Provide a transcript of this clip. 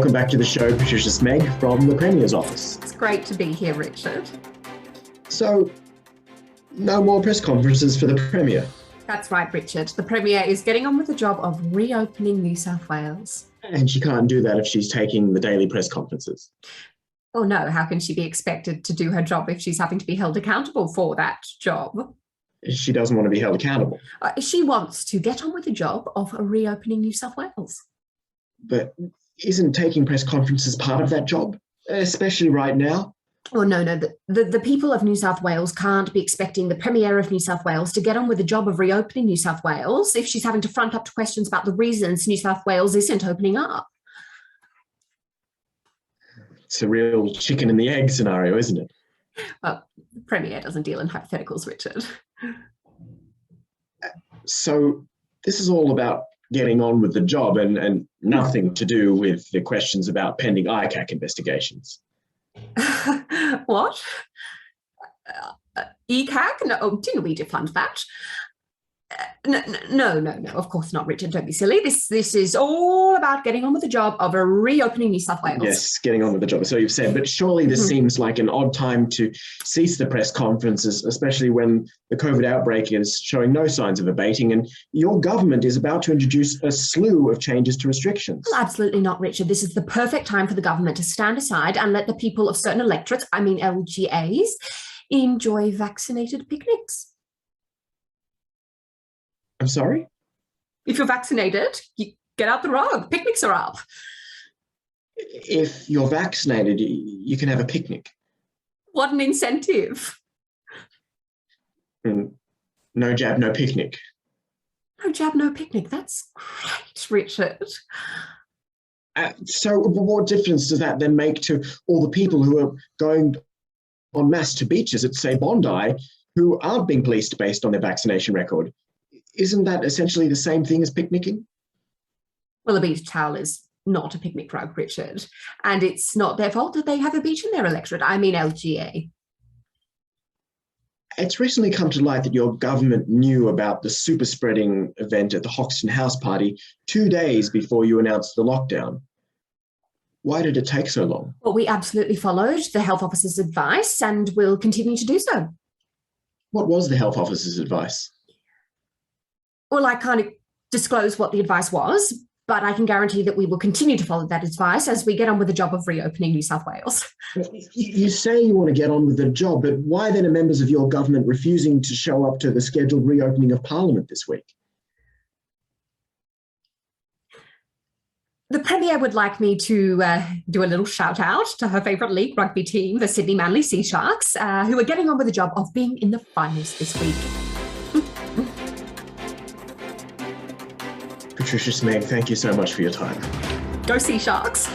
Welcome back to the show, Patricia Smegg from the Premier's office. It's great to be here, Richard. So, no more press conferences for the Premier. That's right, Richard. The Premier is getting on with the job of reopening New South Wales. And she can't do that if she's taking the daily press conferences. Well, no, how can she be expected to do her job if she's having to be held accountable for that job? She doesn't want to be held accountable. She wants to get on with the job of reopening New South Wales. But isn't taking press conferences part of that job, especially right now? Oh, no. The people of New South Wales can't be expecting the Premier of New South Wales to get on with the job of reopening New South Wales if she's having to front up to questions about the reasons New South Wales isn't opening up. It's a real chicken and the egg scenario, isn't it? Well, the Premier doesn't deal in hypotheticals, Richard. So this is all about getting on with the job and nothing to do with the questions about pending ICAC investigations. What? ECAC? No, do we defund that? No, of course not, Richard. Don't be silly. This is all about getting on with the job of reopening New South Wales. Yes, getting on with the job, so you've said. But surely this seems like an odd time to cease the press conferences, especially when the COVID outbreak is showing no signs of abating and your government is about to introduce a slew of changes to restrictions. Well, absolutely not, Richard. This is the perfect time for the government to stand aside and let the people of certain electorates, I mean LGAs, enjoy vaccinated picnics. I'm sorry? If you're vaccinated, you get out the rug. Picnics are up. If you're vaccinated, you can have a picnic. What an incentive. No jab, no picnic. No jab, no picnic. That's great, Richard. So what difference does that then make to all the people who are going en masse to beaches at, say, Bondi, who aren't being policed based on their vaccination record? Isn't that essentially the same thing as picnicking? Well, a beach towel is not a picnic rug, Richard. And it's not their fault that they have a beach in their electorate. I mean LGA. It's recently come to light that your government knew about the super spreading event at the Hoxton House Party 2 days before you announced the lockdown. Why did it take so long? Well, we absolutely followed the health officer's advice and will continue to do so. What was the health officer's advice? Well, I can't disclose what the advice was, but I can guarantee that we will continue to follow that advice as we get on with the job of reopening New South Wales. You say you want to get on with the job, but why then are members of your government refusing to show up to the scheduled reopening of Parliament this week? The Premier would like me to do a little shout out to her favourite league rugby team, the Sydney Manly Sea Sharks, who are getting on with the job of being in the finals this week. Patricia Smegg, thank you so much for your time. Go Sea Sharks.